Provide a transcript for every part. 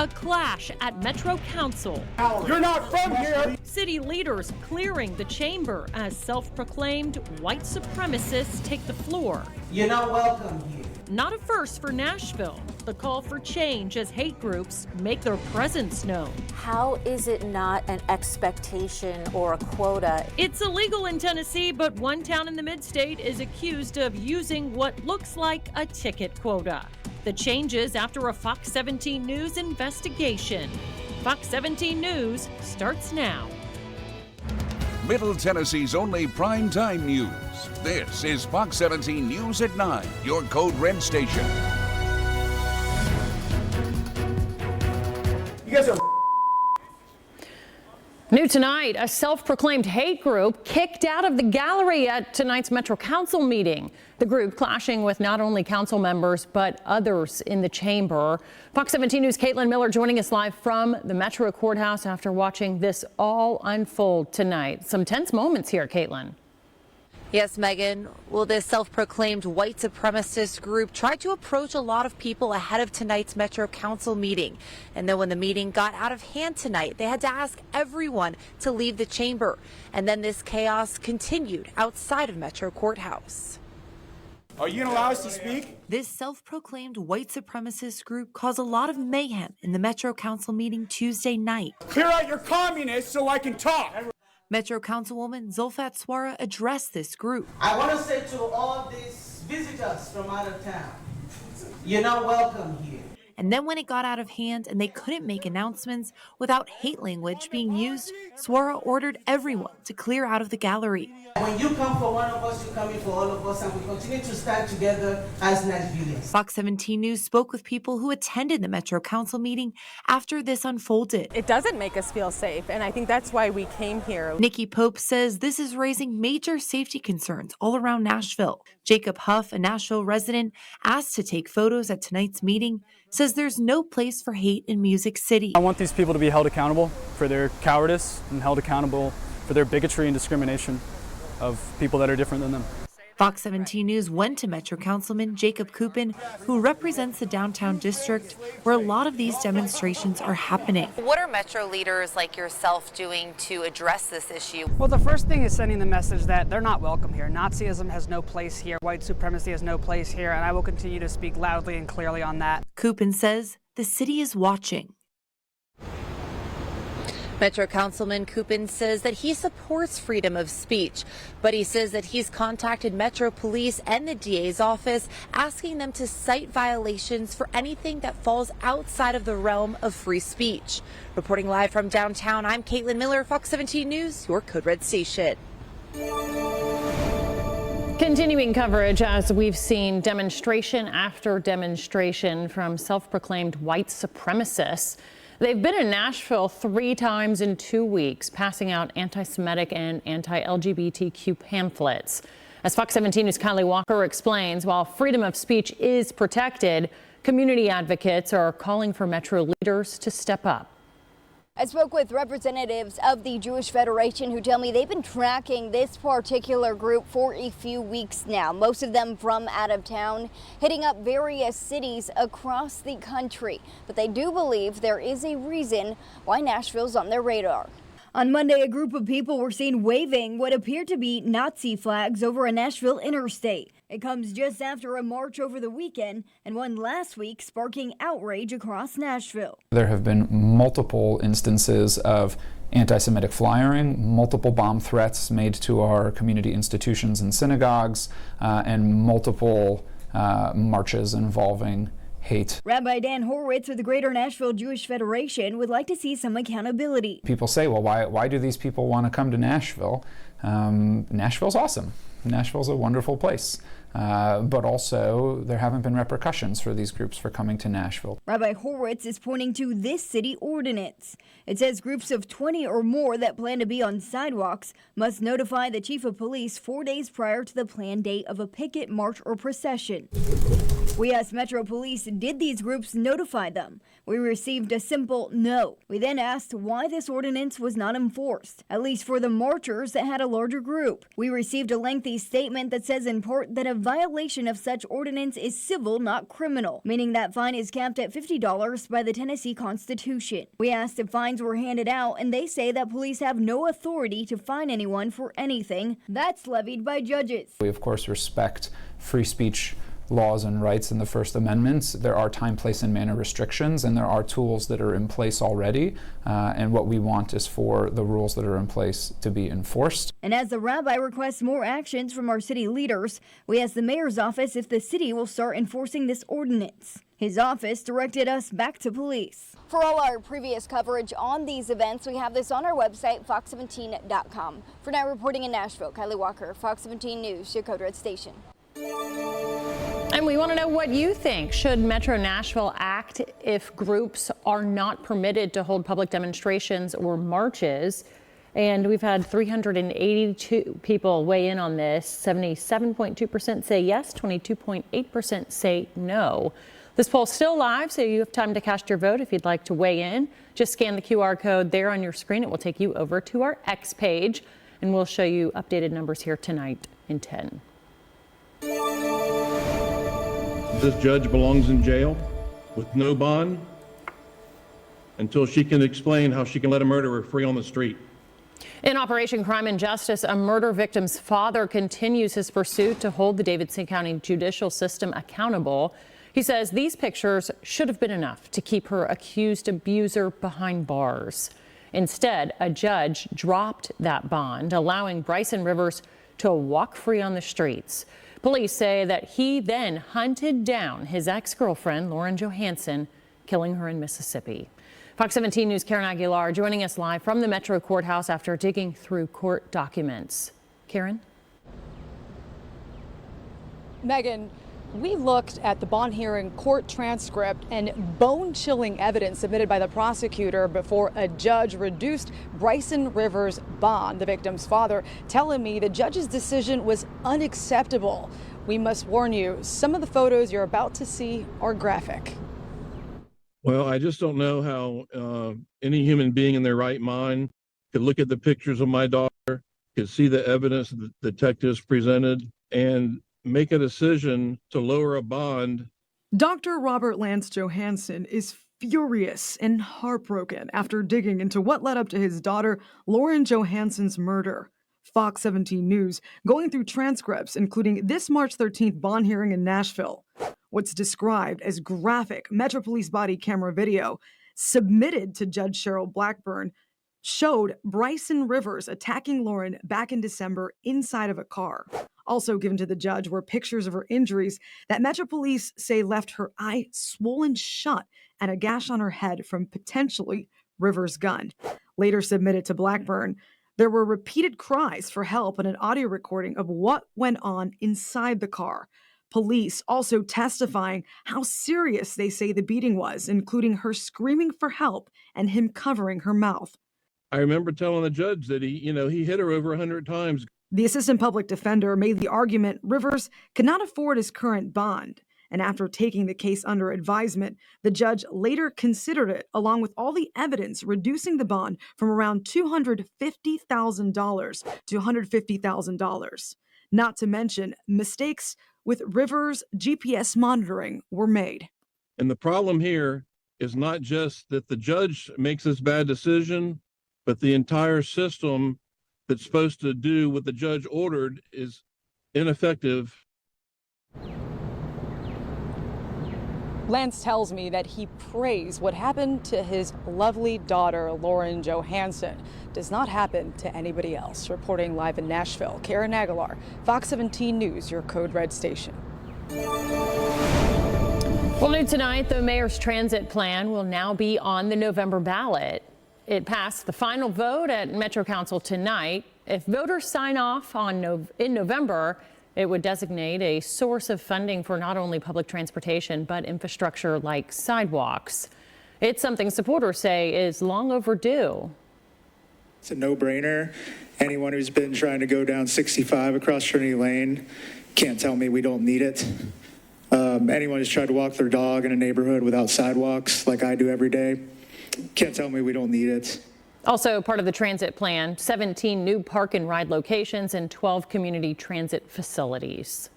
A clash at Metro Council. You're not from here! City leaders clearing the chamber as self-proclaimed white supremacists take the floor. You're not welcome here. Not a first for Nashville. The call for change as hate groups make their presence known. How is it not an expectation or a quota? It's illegal in Tennessee, but one town in the mid-state is accused of using what looks like a ticket quota. The changes after a Fox 17 News investigation. Fox 17 News starts now. Middle Tennessee's only primetime news. This is Fox 17 News at 9, your Code Red station. You guys are New tonight, a self-proclaimed hate group kicked out of the gallery at tonight's Metro Council meeting. The group clashing with not only council members, but others in the chamber. Fox 17 News' Caitlin Miller joining us live from the Metro Courthouse after watching this all unfold tonight. Some tense moments here, Caitlin. Yes, Megan. Well, this self-proclaimed white supremacist group tried to approach a lot of people ahead of tonight's Metro Council meeting. And then when the meeting got out of hand tonight, they had to ask everyone to leave the chamber. And then this chaos continued outside of Metro Courthouse. Are you going to allow us to speak? This self-proclaimed white supremacist group caused a lot of mayhem in the Metro Council meeting Tuesday night. Clear out your communists so I can talk. Metro Councilwoman Zulfat Swara addressed this group. I want to say to all these visitors from out of town, you're not welcome here. And then when it got out of hand and they couldn't make announcements without hate language being used, Swara ordered everyone to clear out of the gallery. When you come for one of us, you come in for all of us, and we continue to stand together as Nashvilleians. Fox 17 News spoke with people who attended the Metro Council meeting after this unfolded. It doesn't make us feel safe, and I think that's why we came here. Nikki Pope says this is raising major safety concerns all around Nashville. Jacob Huff, a Nashville resident, asked to take photos at tonight's meeting, says there's no place for hate in Music City. I want these people to be held accountable for their cowardice and held accountable for their bigotry and discrimination of people that are different than them. Fox 17 News went to Metro Councilman Jacob Coupin, who represents the downtown district, where a lot of these demonstrations are happening. What are Metro leaders like yourself doing to address this issue? Well, the first thing is sending the message that they're not welcome here. Nazism has no place here. White supremacy has no place here, and I will continue to speak loudly and clearly on that. Coupin says the city is watching. Metro Councilman Coupin says that he supports freedom of speech, but he says that he's contacted Metro Police and the DA's office asking them to cite violations for anything that falls outside of the realm of free speech. Reporting live from downtown, I'm Caitlin Miller, Fox 17 News, your Code Red station. Continuing coverage as we've seen demonstration after demonstration from self-proclaimed white supremacists. They've been in Nashville 3 times in 2 weeks, passing out anti-Semitic and anti-LGBTQ pamphlets. As Fox 17 News' Kylie Walker explains, while freedom of speech is protected, community advocates are calling for Metro leaders to step up. I spoke with representatives of the Jewish Federation who tell me they've been tracking this particular group for a few weeks now, most of them from out of town, hitting up various cities across the country. But they do believe there is a reason why Nashville's on their radar. On Monday, a group of people were seen waving what appeared to be Nazi flags over a Nashville interstate. It comes just after a march over the weekend and one last week sparking outrage across Nashville. There have been multiple instances of anti-Semitic flyering, multiple bomb threats made to our community institutions and synagogues, and multiple marches involving hate. Rabbi Dan Horowitz of the Greater Nashville Jewish Federation would like to see some accountability. People say, well, why do these people want to come to Nashville? Nashville's awesome. Nashville's a wonderful place. But also there haven't been repercussions for these groups for coming to Nashville. Rabbi Horowitz is pointing to this city ordinance. It says groups of 20 or more that plan to be on sidewalks must notify the chief of police 4 days prior to the planned date of a picket, march, or procession. We asked Metro Police, did these groups notify them? We received a simple no. We then asked why this ordinance was not enforced, at least for the marchers that had a larger group. We received a lengthy statement that says in part that a violation of such ordinance is civil, not criminal, meaning that fine is capped at $50 by the Tennessee Constitution. We asked if fines were handed out, and they say that police have no authority to fine anyone for anything. That's levied by judges. We, of course, respect free speech laws and rights in the First Amendment. There are time, place, and manner restrictions, and there are tools that are in place already. And what we want is for the rules that are in place to be enforced. And as the rabbi requests more actions from our city leaders, we asked the mayor's office if the city will start enforcing this ordinance. His office directed us back to police. For all our previous coverage on these events, we have this on our website, fox17.com. For now, reporting in Nashville, Kylie Walker, Fox 17 News, your Code Red station. And we want to know what you think. Should Metro Nashville act if groups are not permitted to hold public demonstrations or marches? And we've had 382 people weigh in on this. 77.2% say yes, 22.8% say no. This poll's still live, so you have time to cast your vote if you'd like to weigh in. Just scan the QR code there on your screen. It will take you over to our X page, and we'll show you updated numbers here tonight in 10. This judge belongs in jail with no bond until she can explain how she can let a murderer free on the street. In Operation Crime and Justice, a murder victim's father continues his pursuit to hold the Davidson County judicial system accountable. He says these pictures should have been enough to keep her accused abuser behind bars. Instead, a judge dropped that bond, allowing Bryson Rivers to walk free on the streets. Police say that he then hunted down his ex-girlfriend, Lauren Johansson, killing her in Mississippi. Fox 17 News' Karen Aguilar joining us live from the Metro Courthouse after digging through court documents. Karen? Megan, we looked at the bond hearing court transcript and bone-chilling evidence submitted by the prosecutor before a judge reduced Bryson Rivers' bond, the victim's father, telling me the judge's decision was unacceptable. We must warn you, some of the photos you're about to see are graphic. Well, I just don't know how any human being in their right mind could look at the pictures of my daughter, could see the evidence the detectives presented, and make a decision to lower a bond. Dr. Robert Lance Johansson is furious and heartbroken after digging into what led up to his daughter Lauren Johansson's murder. Fox 17 News going through transcripts, including this March 13th bond hearing in Nashville. What's described as graphic Metro Police body camera video submitted to Judge Cheryl Blackburn showed Bryson Rivers attacking Lauren back in December inside of a car. Also given to the judge were pictures of her injuries that Metro Police say left her eye swollen shut and a gash on her head from potentially Rivers' gun. Later submitted to Blackburn, there were repeated cries for help and an audio recording of what went on inside the car. Police also testifying how serious they say the beating was, including her screaming for help and him covering her mouth. I remember telling the judge that he hit her over 100 times. The assistant public defender made the argument Rivers could not afford his current bond. And after taking the case under advisement, the judge later considered it, along with all the evidence, reducing the bond from around $250,000 to $150,000. Not to mention, mistakes with Rivers' GPS monitoring were made. And the problem here is not just that the judge makes this bad decision, but the entire system that's supposed to do what the judge ordered is ineffective. Lance tells me that he prays what happened to his lovely daughter, Lauren Johansson, does not happen to anybody else. Reporting live in Nashville, Karen Aguilar, Fox 17 News, your Code Red station. Well, new tonight, the mayor's transit plan will now be on the November ballot. It passed the final vote at Metro Council tonight. If voters sign off in November, it would designate a source of funding for not only public transportation, but infrastructure like sidewalks. It's something supporters say is long overdue. It's a no-brainer. Anyone who's been trying to go down 65 across Trinity Lane can't tell me we don't need it. Anyone who's tried to walk their dog in a neighborhood without sidewalks, like I do every day, can't tell me we don't need it. Also part of the transit plan, 17 new park and ride locations and 12 community transit facilities.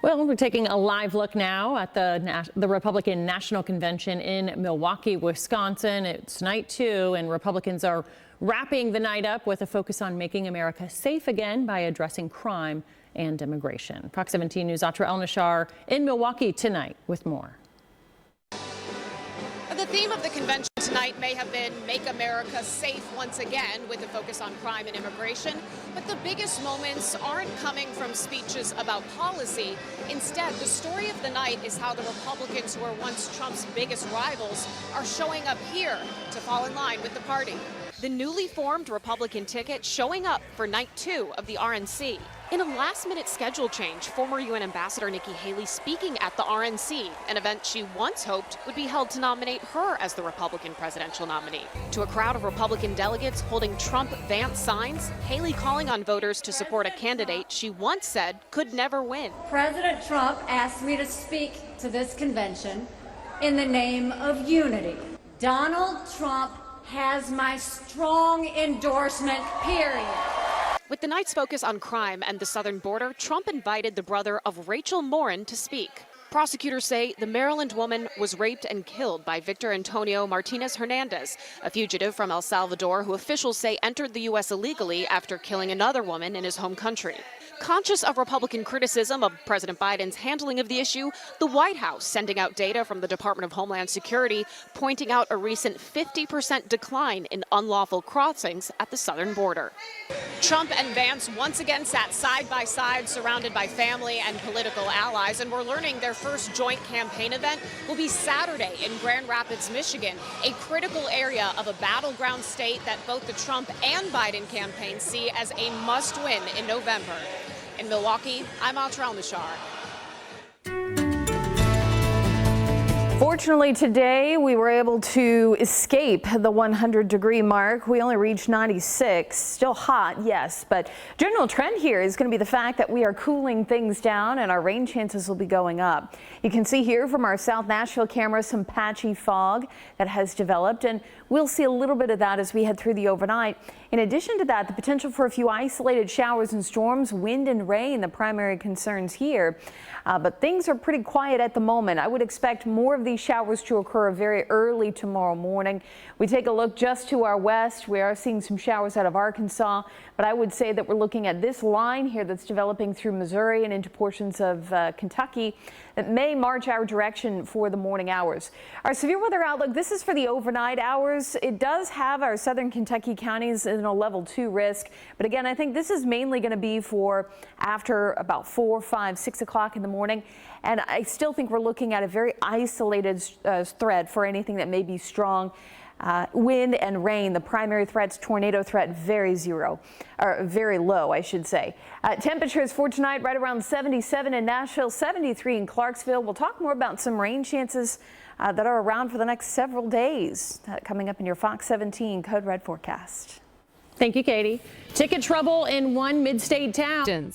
Well, we're taking a live look now at the Republican National Convention in Milwaukee, Wisconsin. It's night 2, and Republicans are wrapping the night up with a focus on making America safe again by addressing crime and immigration. Fox 17 News' Atra El-Nashar in Milwaukee tonight with more. The theme of the convention tonight may have been Make America Safe once again, with a focus on crime and immigration. But the biggest moments aren't coming from speeches about policy. Instead, the story of the night is how the Republicans who were once Trump's biggest rivals are showing up here to fall in line with the party. The newly formed Republican ticket showing up for night 2 of the RNC. In a last-minute schedule change, former UN Ambassador Nikki Haley speaking at the RNC, an event she once hoped would be held to nominate her as the Republican presidential nominee. To a crowd of Republican delegates holding Trump-Vance signs, Haley calling on voters to support a candidate she once said could never win. President Trump asked me to speak to this convention in the name of unity. Donald Trump has my strong endorsement, period. With the night's focus on crime and the southern border, Trump invited the brother of Rachel Morin to speak. Prosecutors say the Maryland woman was raped and killed by Victor Antonio Martinez Hernandez, a fugitive from El Salvador who officials say entered the U.S. illegally after killing another woman in his home country. Conscious of Republican criticism of President Biden's handling of the issue, the White House sending out data from the Department of Homeland Security, pointing out a recent 50% decline in unlawful crossings at the southern border. Trump and Vance once again sat side by side, surrounded by family and political allies, and we're learning their first joint campaign event will be Saturday in Grand Rapids, Michigan, a critical area of a battleground state that both the Trump and Biden campaigns see as a must-win in November. In Milwaukee, I'm Atra El-Nashar. Fortunately, today we were able to escape the 100-degree mark. We only reached 96. Still hot, yes, but general trend here is going to be the fact that we are cooling things down and our rain chances will be going up. You can see here from our South Nashville camera some patchy fog that has developed, and we'll see a little bit of that as we head through the overnight. In addition to that, the potential for a few isolated showers and storms, wind and rain, the primary concerns here. But things are pretty quiet at the moment. I would expect more of these showers to occur very early tomorrow morning. We take a look just to our west. We are seeing some showers out of Arkansas, but I would say that we're looking at this line here that's developing through Missouri and into portions of Kentucky that may march our direction for the morning hours. Our severe weather outlook, this is for the overnight hours. It does have our southern Kentucky counties in a level 2 risk, but again, I think this is mainly going to be for after about 4, 5, 6 o'clock in the morning. And I still think we're looking at a very isolated threat for anything that may be strong. Wind and rain, the primary threats, tornado threat, very low, I should say. Temperatures for tonight right around 77 in Nashville, 73 in Clarksville. We'll talk more about some rain chances that are around for the next several days coming up in your Fox 17 Code Red forecast. Thank you, Katie. Ticket trouble in one mid-state town.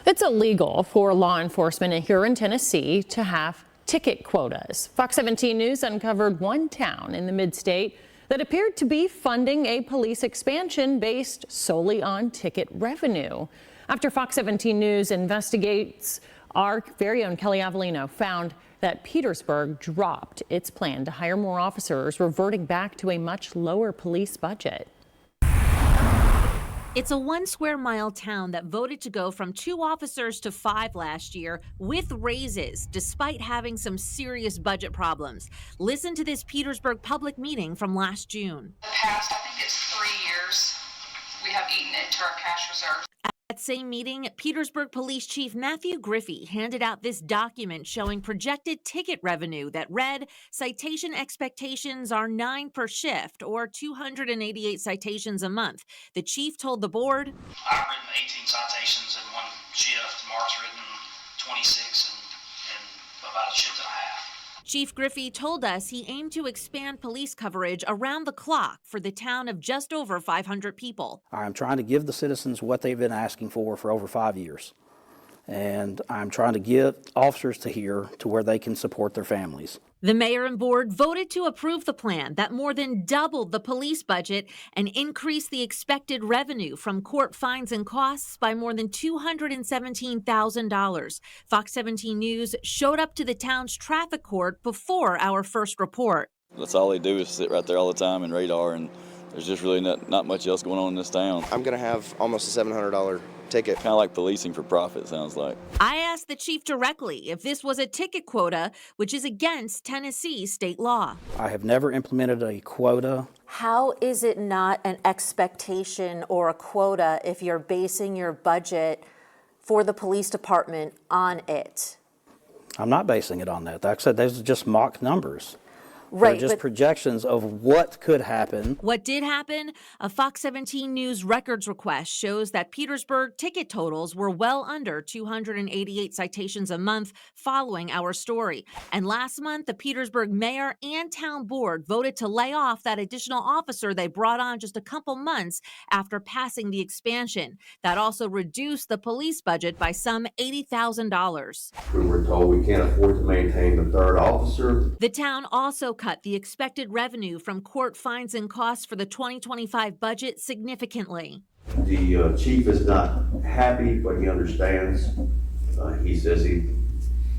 It's illegal for law enforcement here in Tennessee to have ticket quotas. Fox 17 News uncovered one town in the mid-state that appeared to be funding a police expansion based solely on ticket revenue. After Fox 17 News investigates, our very own Kelly Avellino found that Petersburg dropped its plan to hire more officers, reverting back to a much lower police budget. It's a 1 square mile town that voted to go from 2 officers to 5 last year with raises, despite having some serious budget problems. Listen to this Petersburg public meeting from last June. The past, I think it's 3 years, we have eaten into our cash reserves. At that same meeting, Petersburg Police Chief Matthew Griffey handed out this document showing projected ticket revenue that read, citation expectations are 9 per shift or 288 citations a month. The chief told the board, I've written 18 citations in one shift. Mark's written 26 and about a shift and a half. Chief Griffey told us he aimed to expand police coverage around the clock for the town of just over 500 people. I'm trying to give the citizens what they've been asking for over 5 years. And I'm trying to get officers to here to where they can support their families. The mayor and board voted to approve the plan that more than doubled the police budget and increased the expected revenue from court fines and costs by more than $217,000. Fox 17 News showed up to the town's traffic court before our first report. That's all they do is sit right there all the time and radar, and there's just really not much else going on in this town. I'm going to have almost a $700 ticket. Kind of like policing for profit, sounds like. I asked the chief directly if this was a ticket quota, which is against Tennessee state law. I have never implemented a quota. How is it not an expectation or a quota if you're basing your budget for the police department on it? I'm not basing it on that. Like I said, those are just mock numbers. Right, They're just projections of what could happen. What did happen? A Fox 17 News records request shows that Petersburg ticket totals were well under 288 citations a month following our story. And last month, the Petersburg mayor and town board voted to lay off that additional officer they brought on just a couple months after passing the expansion. That also reduced the police budget by some $80,000. We were told we can't afford to maintain the third officer. The town also cut the expected revenue from court fines and costs for the 2025 budget significantly. The chief is not happy, but he understands. He says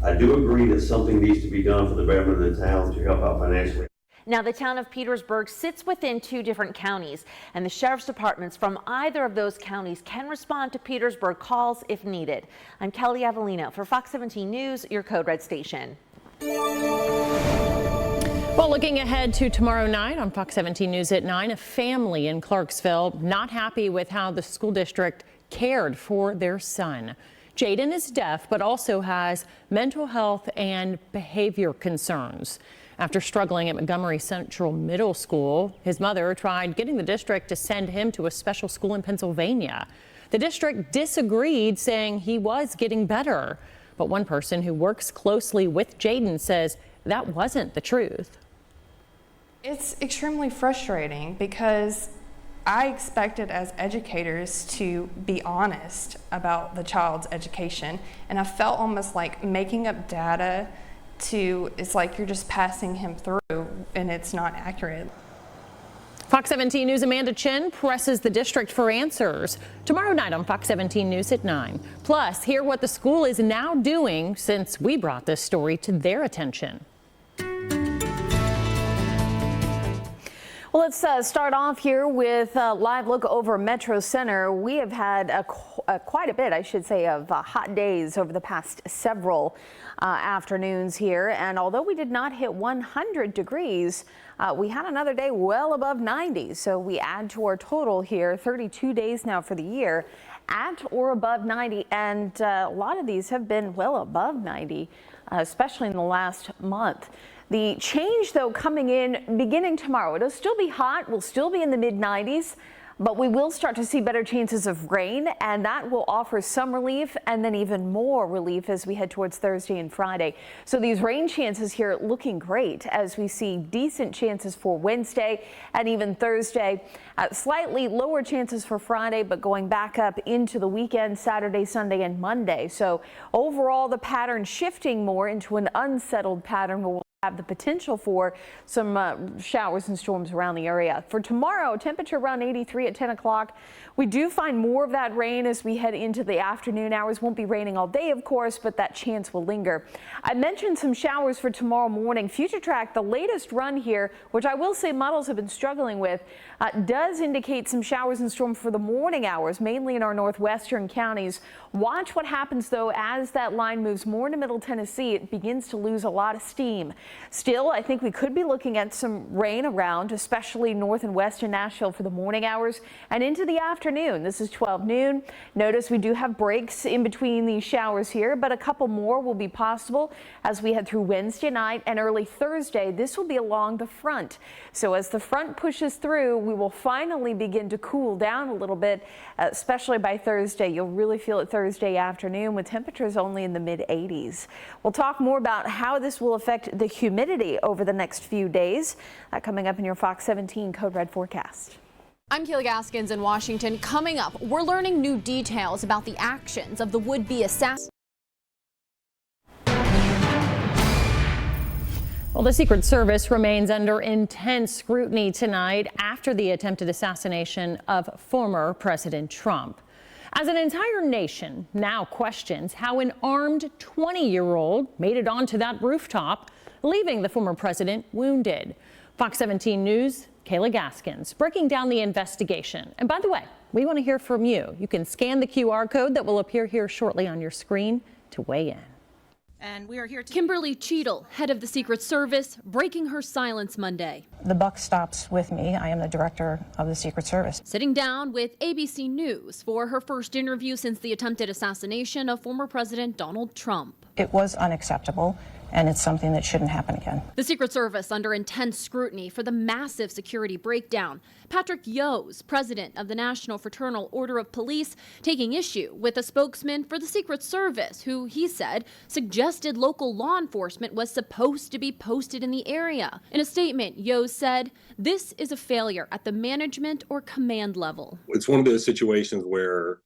I do agree that something needs to be done for the betterment of the town to help out financially. Now, the town of Petersburg sits within 2 different counties, and the sheriff's departments from either of those counties can respond to Petersburg calls if needed. I'm Kelly Avellino for Fox 17 News, your Code Red station. Well, looking ahead to tomorrow night on Fox 17 News at 9, a family in Clarksville not happy with how the school district cared for their son. Jaden is deaf, but also has mental health and behavior concerns. After struggling at Montgomery Central Middle School, his mother tried getting the district to send him to a special school in Pennsylvania. The district disagreed, saying he was getting better. But one person who works closely with Jaden says that wasn't the truth. It's extremely frustrating because I expected as educators to be honest about the child's education, and I felt almost like making up data it's like you're just passing him through and it's not accurate. Fox 17 News' Amanda Chin presses the district for answers tomorrow night on Fox 17 News at 9. Plus, hear what the school is now doing since we brought this story to their attention. Well, let's start off here with a live look over Metro Center. We have had quite a bit, I should say, of hot days over the past several afternoons here. And although we did not hit 100 degrees, we had another day well above 90. So we add to our total here 32 days now for the year at or above 90. And a lot of these have been well above 90, especially in the last month. The change, though, coming in beginning tomorrow. It'll still be hot. We'll still be in the mid-90s, but we will start to see better chances of rain, and that will offer some relief and then even more relief as we head towards Thursday and Friday. So these rain chances here looking great as we see decent chances for Wednesday and even Thursday. Slightly lower chances for Friday, but going back up into the weekend, Saturday, Sunday, and Monday. So overall, the pattern shifting more into an unsettled pattern. We'll have the potential for some showers and storms around the area. For tomorrow, temperature around 83 at 10 o'clock. We do find more of that rain as we head into the afternoon hours. Won't be raining all day, of course, but that chance will linger. I mentioned some showers for tomorrow morning. Future Track, the latest run here, which I will say models have been struggling with, does indicate some showers and storms for the morning hours, mainly in our northwestern counties. Watch what happens, though, as that line moves more into Middle Tennessee. It begins to lose a lot of steam. Still, I think we could be looking at some rain around, especially north and western Nashville for the morning hours and into the afternoon. This is 12 noon. Notice we do have breaks in between these showers here, but a couple more will be possible as we head through Wednesday night and early Thursday. This will be along the front. So as the front pushes through, we will finally begin to cool down a little bit, especially by Thursday. You'll really feel it Thursday afternoon with temperatures only in the mid 80s. We'll talk more about how this will affect the humidity over the next few days. Coming up in your Fox 17 Code Red forecast. I'm Kayla Gaskins in Washington. Coming up, we're learning new details about the actions of the would-be assassin. Well, the Secret Service remains under intense scrutiny tonight after the attempted assassination of former President Trump. As an entire nation now questions how an armed 20-year-old made it onto that rooftop, leaving the former president wounded. Fox 17 News, Kayla Gaskins, breaking down the investigation. And by the way, we want to hear from you. You can scan the QR code that will appear here shortly on your screen to weigh in. And we are here to Kimberly Cheadle, head of the Secret Service, breaking her silence Monday. The buck stops with me. I am the director of the Secret Service. Sitting down with ABC News for her first interview since the attempted assassination of former President Donald Trump. It was unacceptable, and it's something that shouldn't happen again. The Secret Service under intense scrutiny for the massive security breakdown. Patrick Yoes, president of the National Fraternal Order of Police, taking issue with a spokesman for the Secret Service who, he said, suggested local law enforcement was supposed to be posted in the area. In a statement, Yoes said, "This is a failure at the management or command level." It's one of those situations where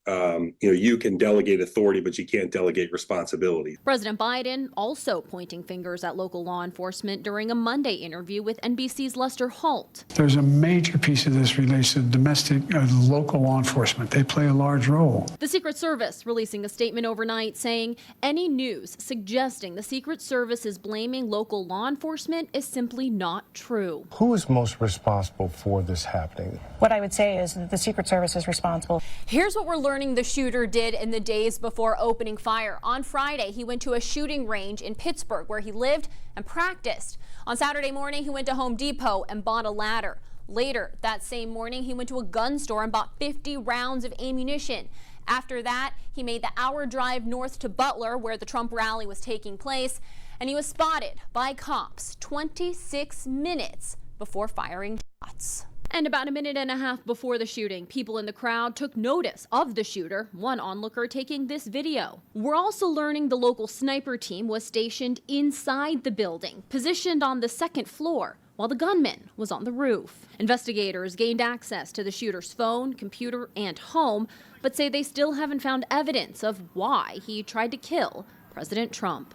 you can delegate authority, but you can't delegate responsibility. President Biden also pointing fingers at local law enforcement during a Monday interview with NBC's Lester Holt. There's a major piece of this relates to domestic, local law enforcement. They play a large role. The Secret Service releasing a statement overnight saying any news suggesting the Secret Service is blaming local law enforcement is simply not true. Who is most responsible for this happening? What I would say is that the Secret Service is responsible. Here's what we're learning the shooter did in the days before opening fire. On Friday, he went to a shooting range in Pittsburgh where he lived and practiced. On Saturday morning, he went to Home Depot and bought a ladder. Later that same morning, he went to a gun store and bought 50 rounds of ammunition. After that, he made the hour drive north to Butler, where the Trump rally was taking place, and he was spotted by cops 26 minutes before firing shots. And about a minute and a half before the shooting, people in the crowd took notice of the shooter, one onlooker taking this video. We're also learning the local sniper team was stationed inside the building, positioned on the second floor, while the gunman was on the roof. Investigators gained access to the shooter's phone, computer, and home, but say they still haven't found evidence of why he tried to kill President Trump.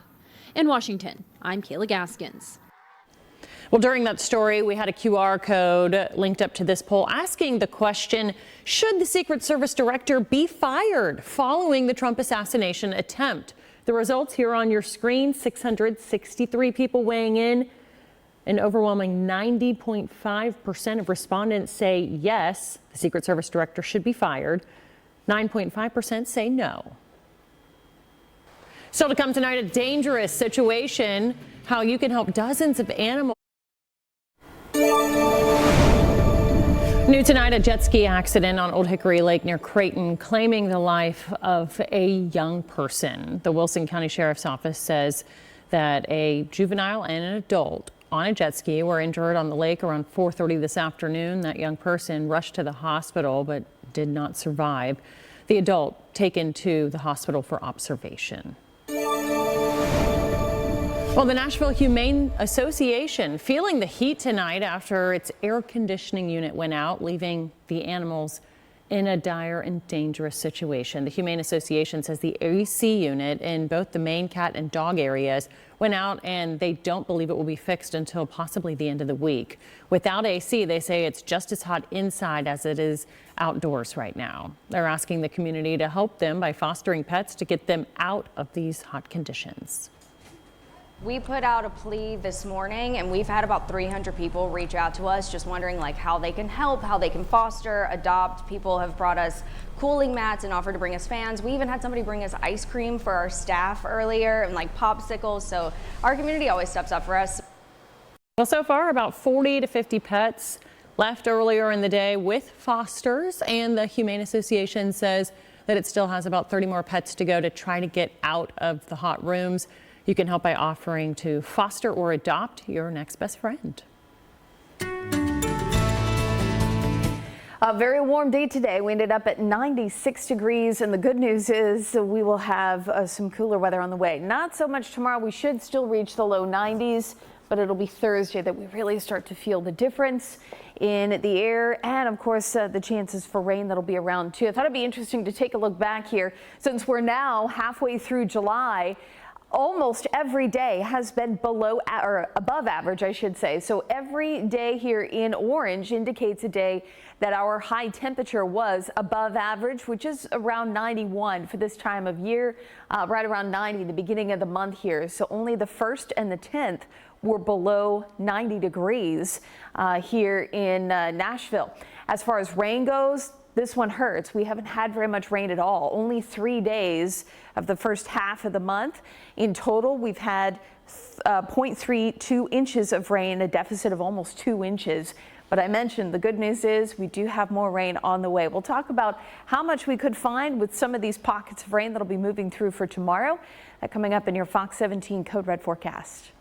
In Washington, I'm Kayla Gaskins. Well, during that story, we had a QR code linked up to this poll asking the question, should the Secret Service director be fired following the Trump assassination attempt? The results here on your screen, 663 people weighing in. An overwhelming 90.5% of respondents say yes, the Secret Service director should be fired. 9.5% say no. Still to come tonight, a dangerous situation, how you can help dozens of animals. New tonight, a jet ski accident on Old Hickory Lake near Creighton, claiming the life of a young person. The Wilson County Sheriff's Office says that a juvenile and an adult on a jet ski were injured on the lake around 4:30 this afternoon. That young person rushed to the hospital but did not survive. The adult taken to the hospital for observation. Well, the Nashville Humane Association feeling the heat tonight after its air conditioning unit went out, leaving the animals in a dire and dangerous situation. The Humane Association says the AC unit in both the main cat and dog areas went out, and they don't believe it will be fixed until possibly the end of the week. Without AC, they say it's just as hot inside as it is outdoors right now. They're asking the community to help them by fostering pets to get them out of these hot conditions. We put out a plea this morning, and we've had about 300 people reach out to us just wondering how they can help, how they can foster, adopt. People have brought us cooling mats and offered to bring us fans. We even had somebody bring us ice cream for our staff earlier and popsicles. So our community always steps up for us. Well, so far about 40 to 50 pets left earlier in the day with fosters, and the Humane Association says that it still has about 30 more pets to go to try to get out of the hot rooms. You can help by offering to foster or adopt your next best friend. A very warm day today. We ended up at 96 degrees, and the good news is we will have some cooler weather on the way. Not so much tomorrow. We should still reach the low 90s, but it'll be Thursday that we really start to feel the difference in the air, and of course the chances for rain that'll be around too. I thought it'd be interesting to take a look back here since we're now halfway through July. Almost every day has been below or above average, I should say. So every day here in orange indicates a day that our high temperature was above average, which is around 91 for this time of year, right around 90 the beginning of the month here. So only the 1st and the 10th were below 90 degrees here in Nashville. As far as rain goes, this one hurts. We haven't had very much rain at all. Only 3 days of the first half of the month. In total, we've had 0.32 inches of rain, a deficit of almost 2 inches. But I mentioned the good news is we do have more rain on the way. We'll talk about how much we could find with some of these pockets of rain that'll be moving through for tomorrow. That coming up in your Fox 17 Code Red forecast.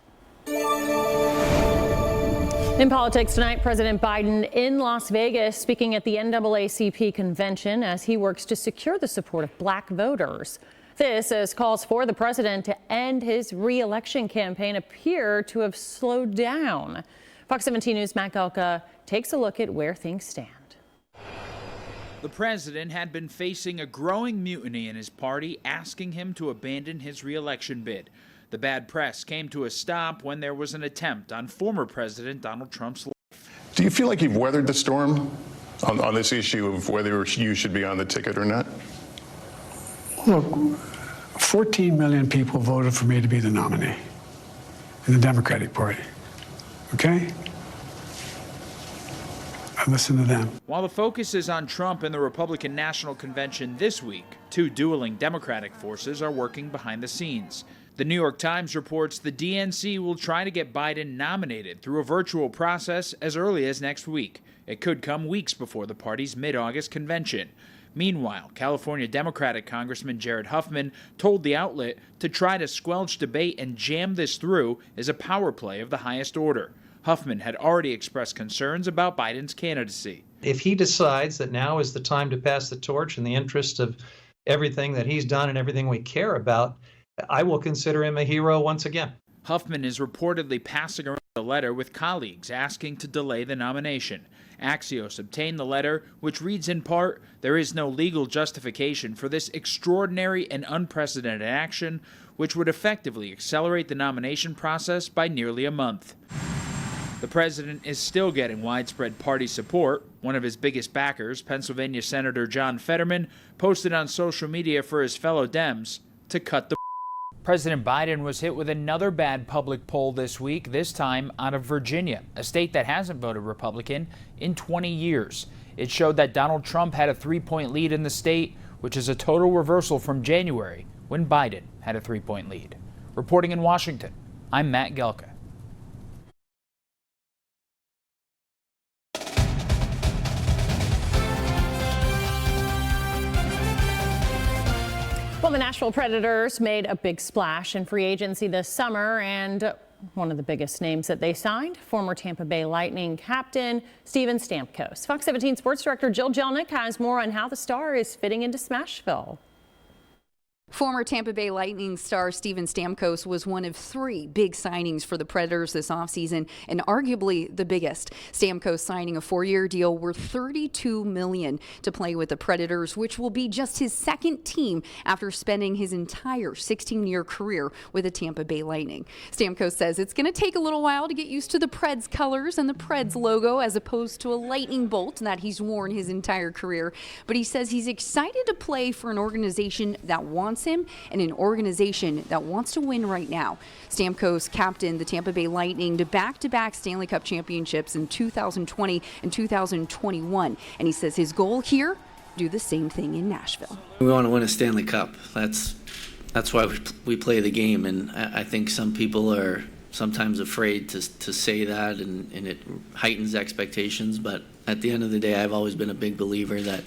In politics tonight, President Biden in Las Vegas speaking at the NAACP convention as he works to secure the support of black voters. This as calls for the president to end his re-election campaign appear to have slowed down. Fox 17 News' Matt Galka takes a look at where things stand. The president had been facing a growing mutiny in his party, asking him to abandon his re-election bid. The bad press came to a stop when there was an attempt on former President Donald Trump's life. Do you feel like you've weathered the storm on this issue of whether you should be on the ticket or not? Look, 14 million people voted for me to be the nominee in the Democratic Party. Okay? I listen to them. While the focus is on Trump and the Republican National Convention this week, two dueling Democratic forces are working behind the scenes. The New York Times reports the DNC will try to get Biden nominated through a virtual process as early as next week. It could come weeks before the party's mid-August convention. Meanwhile, California Democratic Congressman Jared Huffman told the outlet to try to squelch debate and jam this through is a power play of the highest order. Huffman had already expressed concerns about Biden's candidacy. If he decides that now is the time to pass the torch in the interest of everything that he's done and everything we care about, I will consider him a hero once again. Huffman is reportedly passing around a letter with colleagues asking to delay the nomination. Axios obtained the letter, which reads in part, "There is no legal justification for this extraordinary and unprecedented action, which would effectively accelerate the nomination process by nearly a month." The president is still getting widespread party support. One of his biggest backers, Pennsylvania Senator John Fetterman, posted on social media for his fellow Dems to cut the. President Biden was hit with another bad public poll this week, this time out of Virginia, a state that hasn't voted Republican in 20 years. It showed that Donald Trump had a 3-point lead in the state, which is a total reversal from January when Biden had a 3-point lead. Reporting in Washington, I'm Matt Gelka. Well, the Nashville Predators made a big splash in free agency this summer, and one of the biggest names that they signed, former Tampa Bay Lightning captain Steven Stamkos. Fox 17 Sports Director Jill Jelnick has more on how the star is fitting into Smashville. Former Tampa Bay Lightning star Steven Stamkos was one of 3 big signings for the Predators this offseason, and arguably the biggest. Stamkos signing a 4-year deal worth $32 million to play with the Predators, which will be just his second team after spending his entire 16-year career with the Tampa Bay Lightning. Stamkos says it's going to take a little while to get used to the Preds colors and the Preds logo as opposed to a lightning bolt that he's worn his entire career, but he says he's excited to play for an organization that wants him and an organization that wants to win right now. Stamkos captained the Tampa Bay Lightning to back-to-back Stanley Cup championships in 2020 and 2021, and he says his goal here, do the same thing in Nashville. We want to win a Stanley Cup. That's why we play the game, and I think some people are sometimes afraid to say that, and it heightens expectations, but at the end of the day, I've always been a big believer that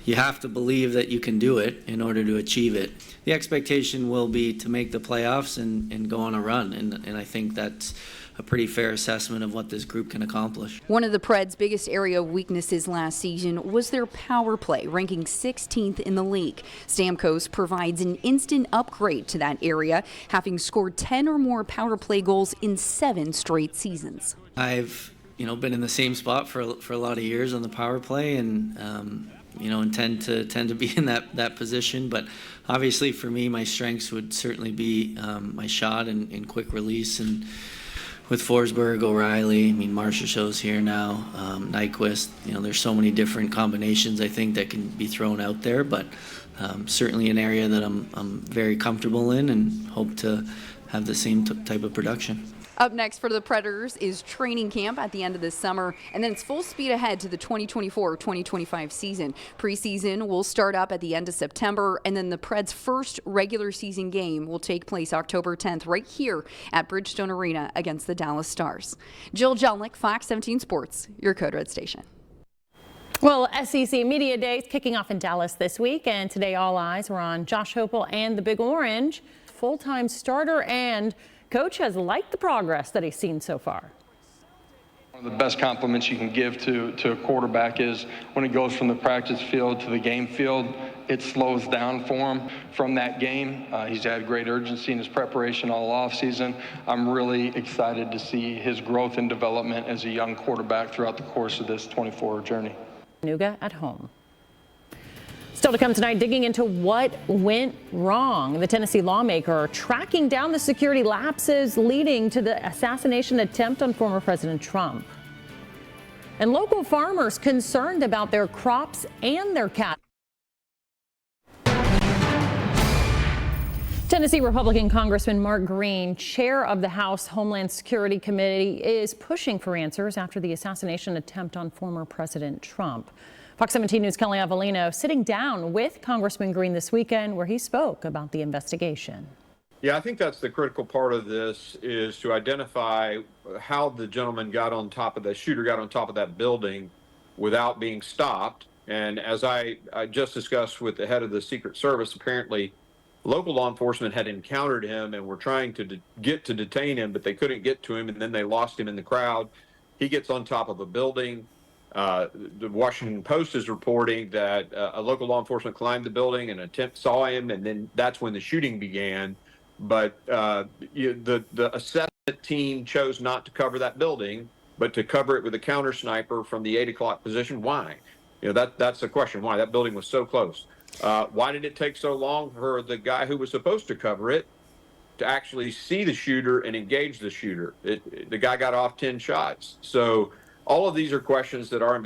you have to believe that you can do it in order to achieve it. The expectation will be to make the playoffs and go on a run, and I think that's a pretty fair assessment of what this group can accomplish. One of the Preds' biggest area of weaknesses last season was their power play, ranking 16th in the league. Stamkos provides an instant upgrade to that area, having scored 10 or more power play goals in 7 straight seasons. I've been in the same spot for a lot of years on the power play, and tend to be in that position. But obviously, for me, my strengths would certainly be my shot and quick release. And with Forsberg, O'Reilly, Marcia shows here now, Nyquist. There's so many different combinations I think that can be thrown out there. But certainly an area that I'm very comfortable in, and hope to have the same type of production. Up next for the Predators is training camp at the end of this summer, and then it's full speed ahead to the 2024-2025 season. Preseason will start up at the end of September, and then the Preds' first regular season game will take place October 10th right here at Bridgestone Arena against the Dallas Stars. Jill Jelnick, Fox 17 Sports, your Code Red station. Well, SEC Media Days kicking off in Dallas this week, and today all eyes were on Josh Heupel and the Big Orange. Full-time starter and coach has liked the progress that he's seen so far. One of the best compliments you can give to a quarterback is when it goes from the practice field to the game field, it slows down for him from that game. He's had great urgency in his preparation all offseason. I'm really excited to see his growth and development as a young quarterback throughout the course of this 24-hour journey. Nuga at home. Still to come tonight, digging into what went wrong. The Tennessee lawmaker tracking down the security lapses leading to the assassination attempt on former President Trump. And local farmers concerned about their crops and their cattle. Tennessee Republican Congressman Mark Green, chair of the House Homeland Security Committee, is pushing for answers after the assassination attempt on former President Trump. Fox 17 News' Kelly Avellino sitting down with Congressman Green this weekend, where he spoke about the investigation. Yeah, I think that's the critical part of this, is to identify how the gentleman got on top of the shooter got on top of that building without being stopped. And as I just discussed with the head of the Secret Service, apparently local law enforcement had encountered him and were trying to get to detain him, but they couldn't get to him, and then they lost him in the crowd. He gets on top of a building. The Washington Post is reporting that a local law enforcement climbed the building and saw him, and then that's when the shooting began. But the assessment team chose not to cover that building, but to cover it with a counter sniper from the 8 o'clock position. Why? That's the question. Why? That building was so close. Why did it take so long for the guy who was supposed to cover it to actually see the shooter and engage the shooter? The guy got off 10 shots. So all of these are questions that our